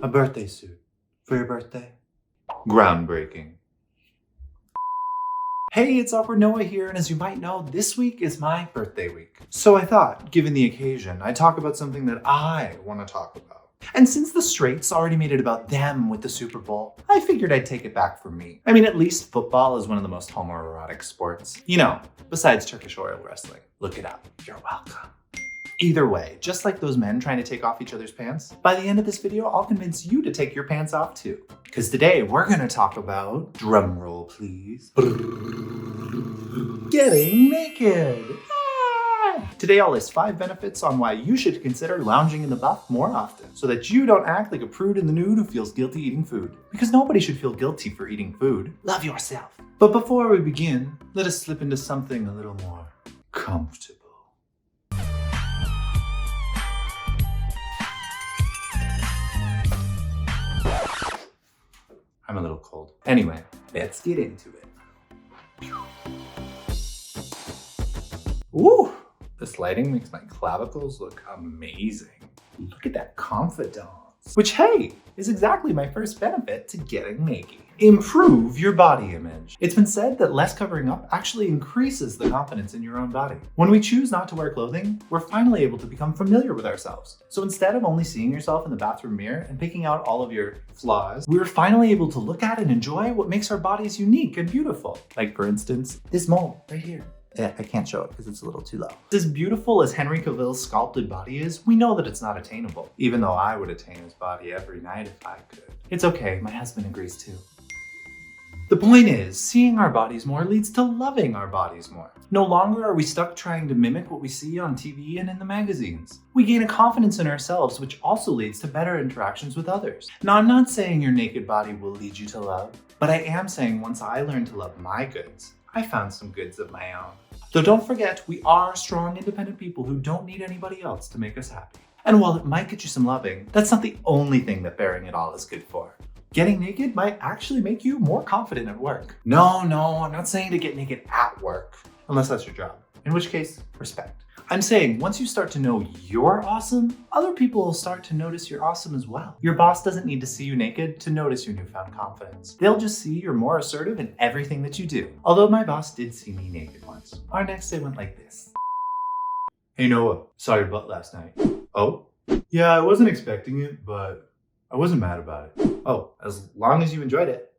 A birthday suit. For your birthday? Groundbreaking. Hey, it's Awkward Noah here, and as you might know, this week is my birthday week. So I thought, given the occasion, I'd talk about something that I want to talk about. And since the straights already made it about them with the Super Bowl, I figured I'd take it back for me. I mean, at least football is one of the most homoerotic sports. You know, besides Turkish oil wrestling. Look it up. You're welcome. Either way, just like those men trying to take off each other's pants, by the end of this video, I'll convince you to take your pants off too. Because today we're gonna talk about, drumroll please, getting naked. Today I'll list 5 benefits on why you should consider lounging in the buff more often, so that you don't act like a prude in the nude who feels guilty eating food. Because nobody should feel guilty for eating food. Love yourself. But before we begin, let us slip into something a little more comfortable. I'm a little cold. Anyway, let's get into it. Ooh, this lighting makes my clavicles look amazing. Look at that confidence. Which, hey, is exactly my first benefit to getting naked. Improve your body image. It's been said that less covering up actually increases the confidence in your own body. When we choose not to wear clothing, we're finally able to become familiar with ourselves. So instead of only seeing yourself in the bathroom mirror and picking out all of your flaws, we're finally able to look at and enjoy what makes our bodies unique and beautiful. Like for instance, this mole right here. Yeah, I can't show it because it's a little too low. As beautiful as Henry Cavill's sculpted body is, we know that it's not attainable. Even though I would attain his body every night if I could. It's okay, my husband agrees too. The point is, seeing our bodies more leads to loving our bodies more. No longer are we stuck trying to mimic what we see on TV and in the magazines. We gain a confidence in ourselves, which also leads to better interactions with others. Now, I'm not saying your naked body will lead you to love, but I am saying once I learned to love my goods, I found some goods of my own. Though don't forget, we are strong, independent people who don't need anybody else to make us happy. And while it might get you some loving, that's not the only thing that bearing it all is good for. Getting naked might actually make you more confident at work. No, I'm not saying to get naked at work, unless that's your job, in which case, respect. I'm saying once you start to know you're awesome, other people will start to notice you're awesome as well. Your boss doesn't need to see you naked to notice your newfound confidence. They'll just see you're more assertive in everything that you do. Although my boss did see me naked once. Our next day went like this. Hey Noah, saw your butt last night. Oh? Yeah, I wasn't expecting it, but I wasn't mad about it. Oh, as long as you enjoyed it.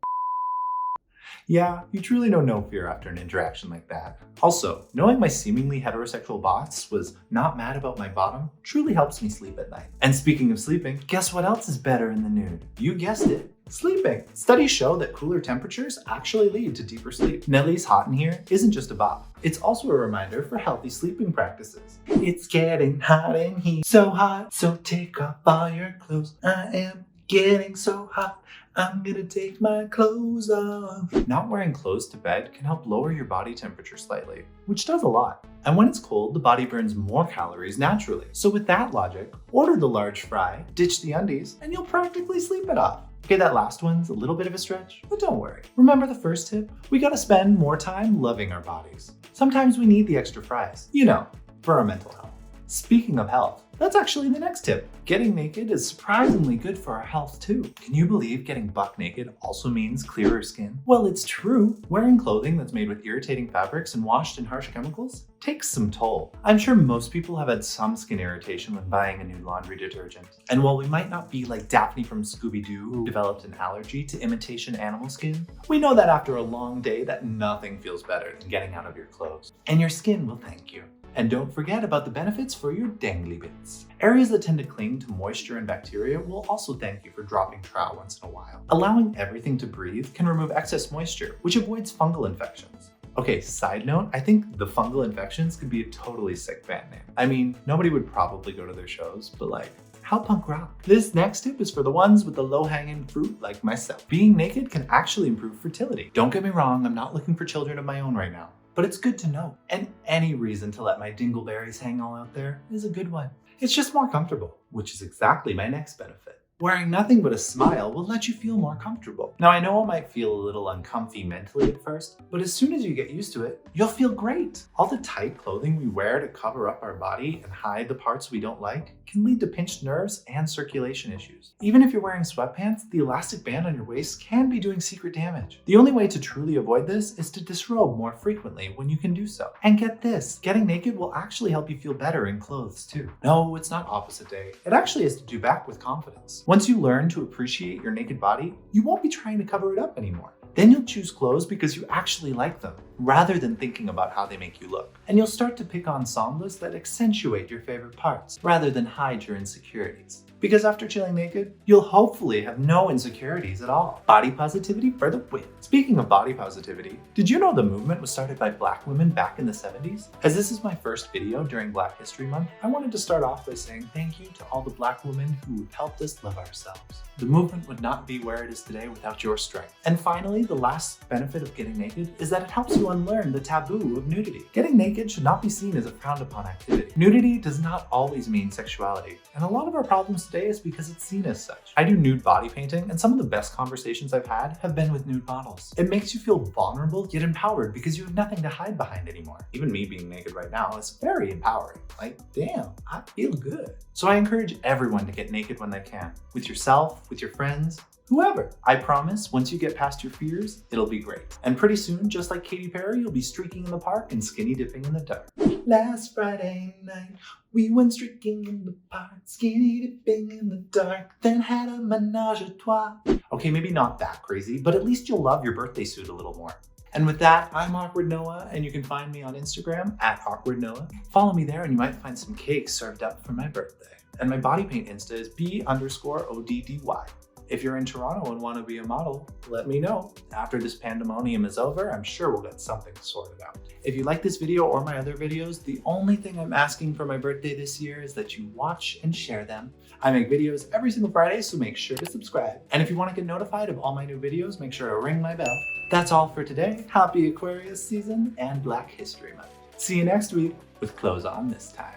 Yeah, you truly know no fear after an interaction like that. Also, knowing my seemingly heterosexual boss was not mad about my bottom truly helps me sleep at night. And speaking of sleeping, guess what else is better in the nude? You guessed it. Sleeping. Studies show that cooler temperatures actually lead to deeper sleep. Nellie's Hot in Here isn't just a bop. It's also a reminder for healthy sleeping practices. It's getting hot in here, so hot, so take off all your clothes. I am getting so hot, I'm gonna take my clothes off. Not wearing clothes to bed can help lower your body temperature slightly, which does a lot. And when it's cold, the body burns more calories naturally. So with that logic, order the large fry, ditch the undies, and you'll practically sleep it off. Okay, that last one's a little bit of a stretch, but don't worry. Remember the first tip? We gotta spend more time loving our bodies. Sometimes we need the extra fries, you know, for our mental health. Speaking of health, that's actually the next tip. Getting naked is surprisingly good for our health too. Can you believe getting buck naked also means clearer skin? Well, it's true. Wearing clothing that's made with irritating fabrics and washed in harsh chemicals takes some toll. I'm sure most people have had some skin irritation when buying a new laundry detergent. And while we might not be like Daphne from Scooby-Doo who developed an allergy to imitation animal skin, we know that after a long day that nothing feels better than getting out of your clothes. And your skin will thank you. And don't forget about the benefits for your dangly bits. Areas that tend to cling to moisture and bacteria will also thank you for dropping trowel once in a while. Allowing everything to breathe can remove excess moisture, which avoids fungal infections. Okay, side note, I think the fungal infections could be a totally sick band name. I mean, nobody would probably go to their shows, but like, how punk rock. This next tip is for the ones with the low-hanging fruit like myself. Being naked can actually improve fertility. Don't get me wrong, I'm not looking for children of my own right now. But it's good to know. And any reason to let my dingleberries hang all out there is a good one. It's just more comfortable, which is exactly my next benefit. Wearing nothing but a smile will let you feel more comfortable. Now, I know it might feel a little uncomfy mentally at first, but as soon as you get used to it, you'll feel great. All the tight clothing we wear to cover up our body and hide the parts we don't like can lead to pinched nerves and circulation issues. Even if you're wearing sweatpants, the elastic band on your waist can be doing secret damage. The only way to truly avoid this is to disrobe more frequently when you can do so. And get this, getting naked will actually help you feel better in clothes too. No, it's not opposite day. It actually has to do back with confidence. Once you learn to appreciate your naked body, you won't be trying to cover it up anymore. Then you'll choose clothes because you actually like them, rather than thinking about how they make you look. And you'll start to pick ensembles that accentuate your favorite parts, rather than hide your insecurities. Because after chilling naked, you'll hopefully have no insecurities at all. Body positivity for the win. Speaking of body positivity, did you know the movement was started by Black women back in the 70s? As this is my first video during Black History Month, I wanted to start off by saying thank you to all the Black women who have helped us love ourselves. The movement would not be where it is today without your strength. And finally, the last benefit of getting naked is that it helps you unlearn the taboo of nudity. Getting naked should not be seen as a frowned upon activity. Nudity does not always mean sexuality, and a lot of our problems today is because it's seen as such. I do nude body painting, and some of the best conversations I've had have been with nude models. It makes you feel vulnerable yet empowered because you have nothing to hide behind anymore. Even me being naked right now is very empowering. Like, damn, I feel good. So I encourage everyone to get naked when they can, with yourself, with your friends, whoever. I promise, once you get past your fears, it'll be great. And pretty soon, just like Katy Perry, you'll be streaking in the park and skinny dipping in the dark. Last Friday night, we went streaking in the park, skinny dipping in the dark, then had a menage a trois. Okay, maybe not that crazy, but at least you'll love your birthday suit a little more. And with that, I'm Awkward Noah, and you can find me on Instagram at Awkward Noah. Follow me there and you might find some cake served up for my birthday. And my body paint Insta is B_ODDY. If you're in Toronto and want to be a model, let me know. After this pandemonium is over, I'm sure we'll get something sorted out. If you like this video or my other videos, the only thing I'm asking for my birthday this year is that you watch and share them. I make videos every single Friday, so make sure to subscribe. And if you want to get notified of all my new videos, make sure to ring my bell. That's all for today. Happy Aquarius season and Black History Month. See you next week with clothes on this time.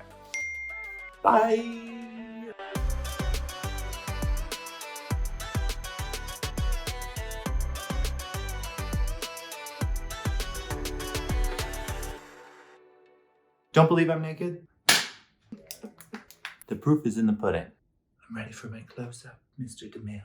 Bye! Don't believe I'm naked? The proof is in the pudding. I'm ready for my close-up, Mr. DeMille.